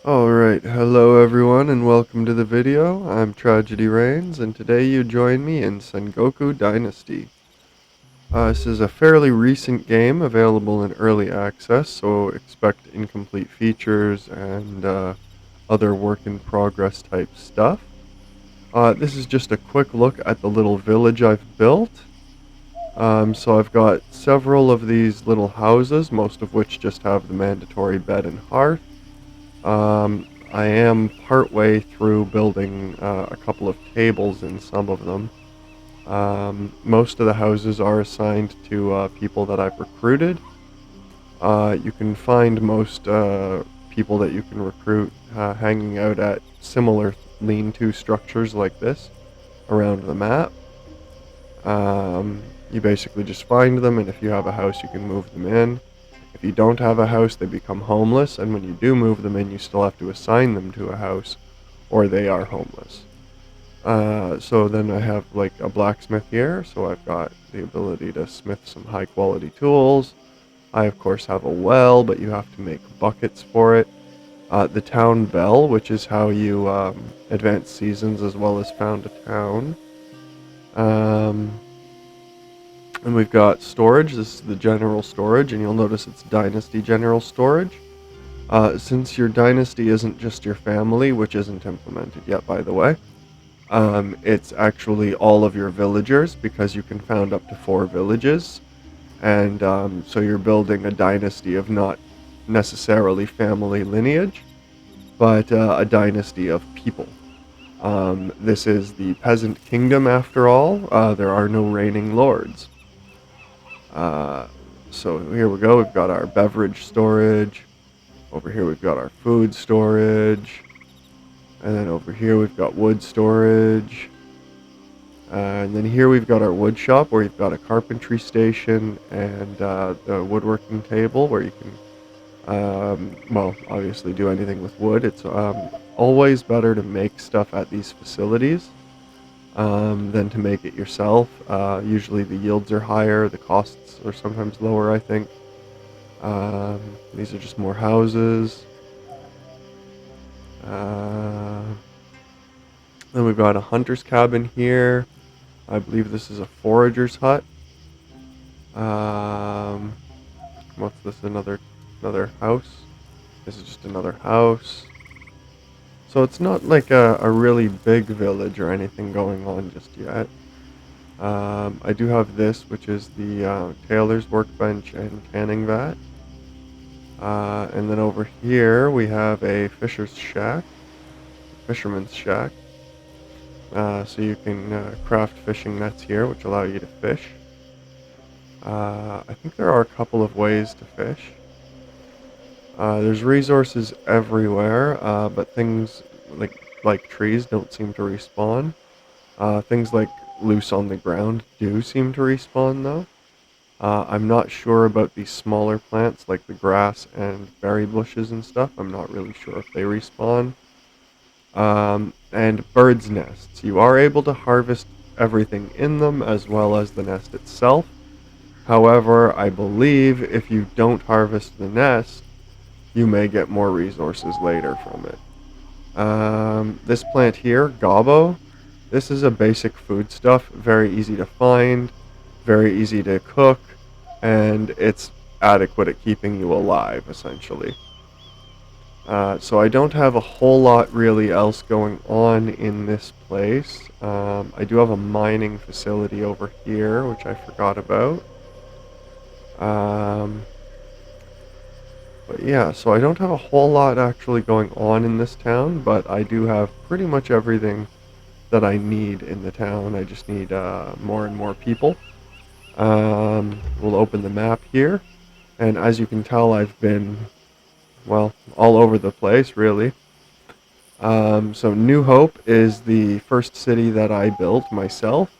Alright, hello everyone and welcome to the video. I'm Tragedy Reigns and today you join me in Sengoku Dynasty. This is a fairly recent game available in early access, so expect incomplete features and other work in progress type stuff. This is just a quick look at the little village I've built. So I've got several of these little houses, most of which just have the mandatory bed and hearth. I am partway through building a couple of tables in some of them. Most of the houses are assigned to people that I've recruited. You can find most people that you can recruit hanging out at similar lean-to structures like this around the map. You basically just find them, and if you have a house, you can move them in. If you don't have a house, they become homeless, and when you do move them in, you still have to assign them to a house, or they are homeless. So then I have like a blacksmith here, so I've got the ability to smith some high quality tools. I of course have a well, but you have to make buckets for it. The town bell, which is how you advance seasons as well as found a town. And we've got storage. This is the general storage, and you'll notice it's Dynasty General Storage. Since your dynasty isn't just your family, which isn't implemented yet, by the way, it's actually all of your villagers, because you can found up to 4 villages. And so you're building a dynasty of not necessarily family lineage, but a dynasty of people. This is the peasant kingdom after all. There are no reigning lords. So here we go, we've got our beverage storage. Over here we've got our food storage. And then over here we've got wood storage. And then here we've got our wood shop where you've got a carpentry station and the woodworking table where you can, well, obviously do anything with wood. It's always better to make stuff at these facilities than to make it yourself. Usually the yields are higher, the costs are sometimes lower, I think. These are just more houses. Then we've got a hunter's cabin here. I believe this is a forager's hut. What's this? Another house? This is just another house. So it's not like a really big village or anything going on just yet. I do have this, which is the tailor's workbench and canning vat. And then over here we have a fisherman's shack. So you can craft fishing nets here, which allow you to fish. I think there are a couple of ways to fish. There's resources everywhere, but things like trees don't seem to respawn. Things like loose on the ground do seem to respawn though. I'm not sure about these smaller plants like the grass and berry bushes and stuff. I'm not really sure if they respawn. And birds' nests. You are able to harvest everything in them as well as the nest itself. However, I believe if you don't harvest the nest, you may get more resources later from it. This plant here, Gobbo, this is a basic foodstuff, very easy to find, very easy to cook, and it's adequate at keeping you alive, essentially. So I don't have a whole lot really else going on in this place. I do have a mining facility over here, which I forgot about. But yeah, so I don't have a whole lot actually going on in this town, but I do have pretty much everything that I need in the town. I just need more and more people. We'll open the map here, and as you can tell, I've been, well, all over the place, really. So New Hope is the first city that I built myself.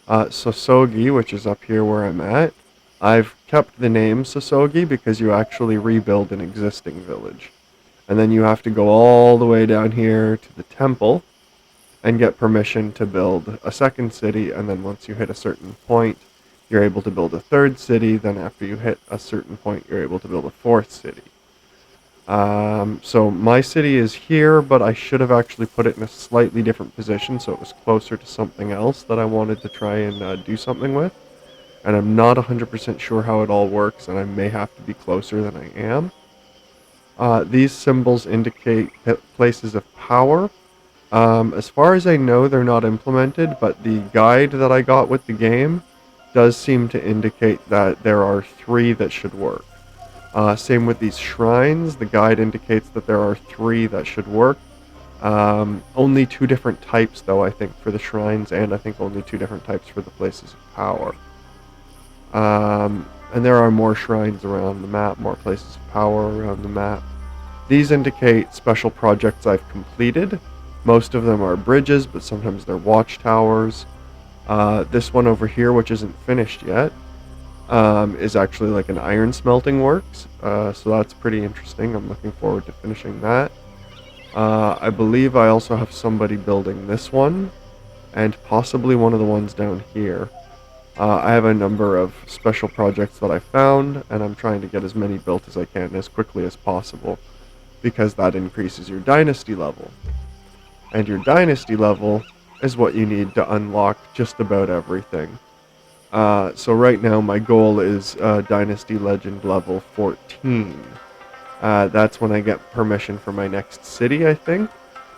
Sosogi, which is up here where I'm at, I've kept the name Sosogi because you actually rebuild an existing village. And then you have to go all the way down here to the temple and get permission to build a second city, and then once you hit a certain point, you're able to build a third city, then after you hit a certain point, you're able to build a fourth city. So my city is here, but I should have actually put it in a slightly different position so it was closer to something else that I wanted to try and do something with. And I'm not 100% sure how it all works, and I may have to be closer than I am. These symbols indicate places of power. As far as I know, they're not implemented, but the guide that I got with the game does seem to indicate that there are 3 that should work. Same with these shrines. The guide indicates that there are 3 that should work. Only 2 different types, though, I think, for the shrines, and I think only 2 different types for the places of power. And there are more shrines around the map, more places of power around the map. These indicate special projects I've completed. Most of them are bridges, but sometimes they're watchtowers. This one over here, which isn't finished yet, is actually like an iron smelting works. So that's pretty interesting. I'm looking forward to finishing that. I believe I also have somebody building this one, and possibly one of the ones down here. I have a number of special projects that I found, and I'm trying to get as many built as I can as quickly as possible, because that increases your dynasty level. And your dynasty level is what you need to unlock just about everything. So right now my goal is Dynasty Legend level 14. That's when I get permission for my next city, I think.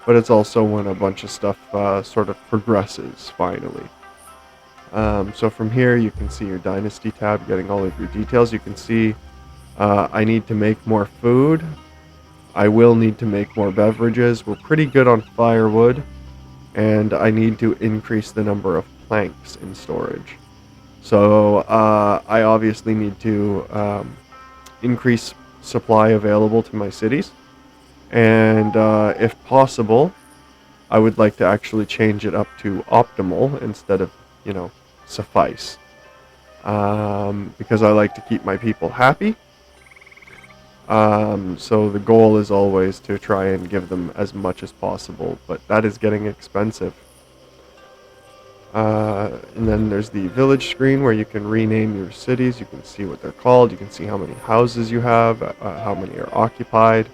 But it's also when a bunch of stuff sort of progresses, finally. So from here you can see your Dynasty tab, getting all of your details. You can see I need to make more food. I will need to make more beverages. We're pretty good on firewood. And I need to increase the number of planks in storage. So I obviously need to increase supply available to my cities. And if possible, I would like to actually change it up to optimal instead of, suffice. Because I like to keep my people happy. So the goal is always to try and give them as much as possible, but that is getting expensive. And then there's the village screen where you can rename your cities. You can see what they're called. You can see how many houses you have, how many are occupied,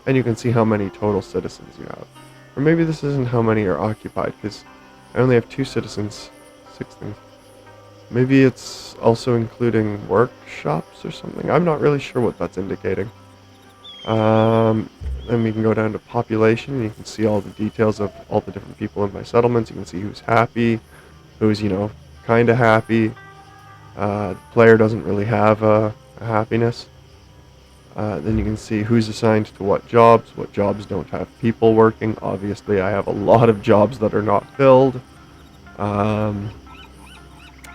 and you can see how many total citizens you have. Or maybe this isn't how many are occupied, because I only have 2 citizens, 6 things. Maybe it's also including workshops or something. I'm not really sure what that's indicating. Then we can go down to population, and you can see all the details of all the different people in my settlements. You can see who's happy, who's, kind of happy. The player doesn't really have a happiness. Then you can see who's assigned to what jobs don't have people working. Obviously, I have a lot of jobs that are not filled.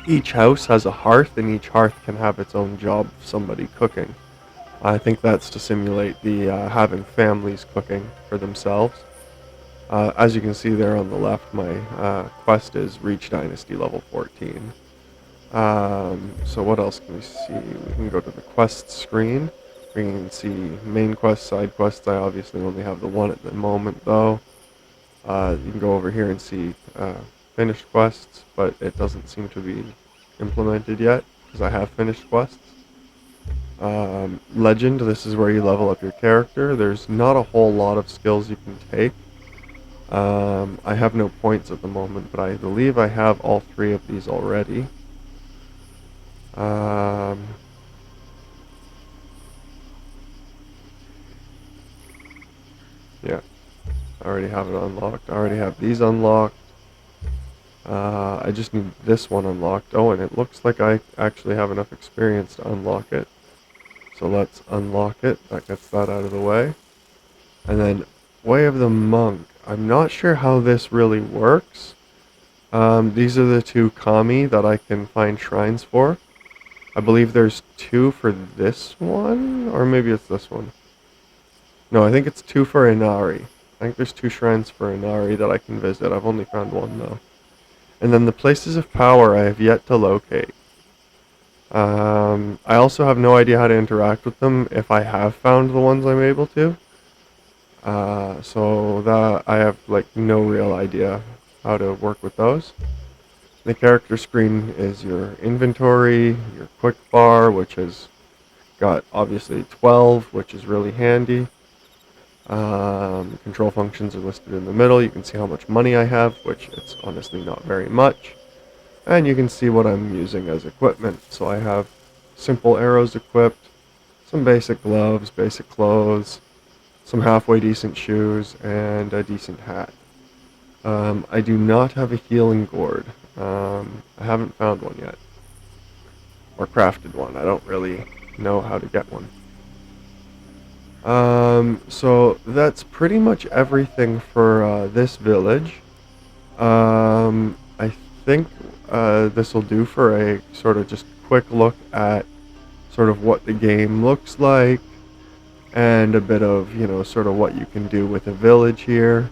Each house has a hearth, and each hearth can have its own job of somebody cooking. I think that's to simulate the having families cooking for themselves. As you can see there on the left, my quest is reach Dynasty level 14. So what else can we see? We can go to the quest screen. We can see main quests, side quests. I obviously only have the one at the moment, though. You can go over here and see finished quests, but it doesn't seem to be implemented yet, because I have finished quests. Legend, this is where you level up your character. There's not a whole lot of skills you can take. I have no points at the moment, but I believe I have all 3 of these already. Yeah, I already have it unlocked. I already have these unlocked. I just need this one unlocked. Oh, and it looks like I actually have enough experience to unlock it. So let's unlock it. That gets that out of the way. And then Way of the Monk. I'm not sure how this really works. These are the 2 kami that I can find shrines for. I believe there's 2 for this one, or maybe it's this one. No, I think it's 2 for Inari. I think there's 2 shrines for Inari that I can visit. I've only found 1 though. And then the places of power I have yet to locate. I also have no idea how to interact with them if I have found the ones I'm able to. So that I have no real idea how to work with those. The character screen is your inventory, your quick bar, which has got obviously 12, which is really handy. Control functions are listed in the middle. You can see how much money I have, which it's honestly not very much. And you can see what I'm using as equipment. So I have simple arrows equipped, some basic gloves, basic clothes, some halfway decent shoes, and a decent hat. I do not have a healing gourd. I haven't found one yet. Or crafted one. I don't really know how to get one. So that's pretty much everything for this village. I think this will do for a sort of just quick look at sort of what the game looks like and a bit of, sort of what you can do with a village here.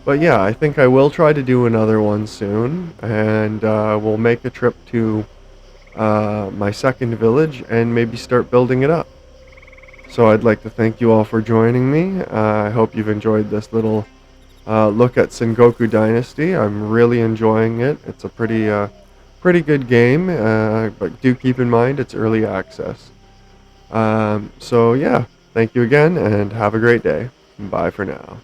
But yeah, I think I will try to do another one soon, and we'll make a trip to my second village and maybe start building it up. So I'd like to thank you all for joining me. I hope you've enjoyed this little look at Sengoku Dynasty. I'm really enjoying it. It's a pretty good game, but do keep in mind it's early access. So yeah, thank you again, and have a great day. Bye for now.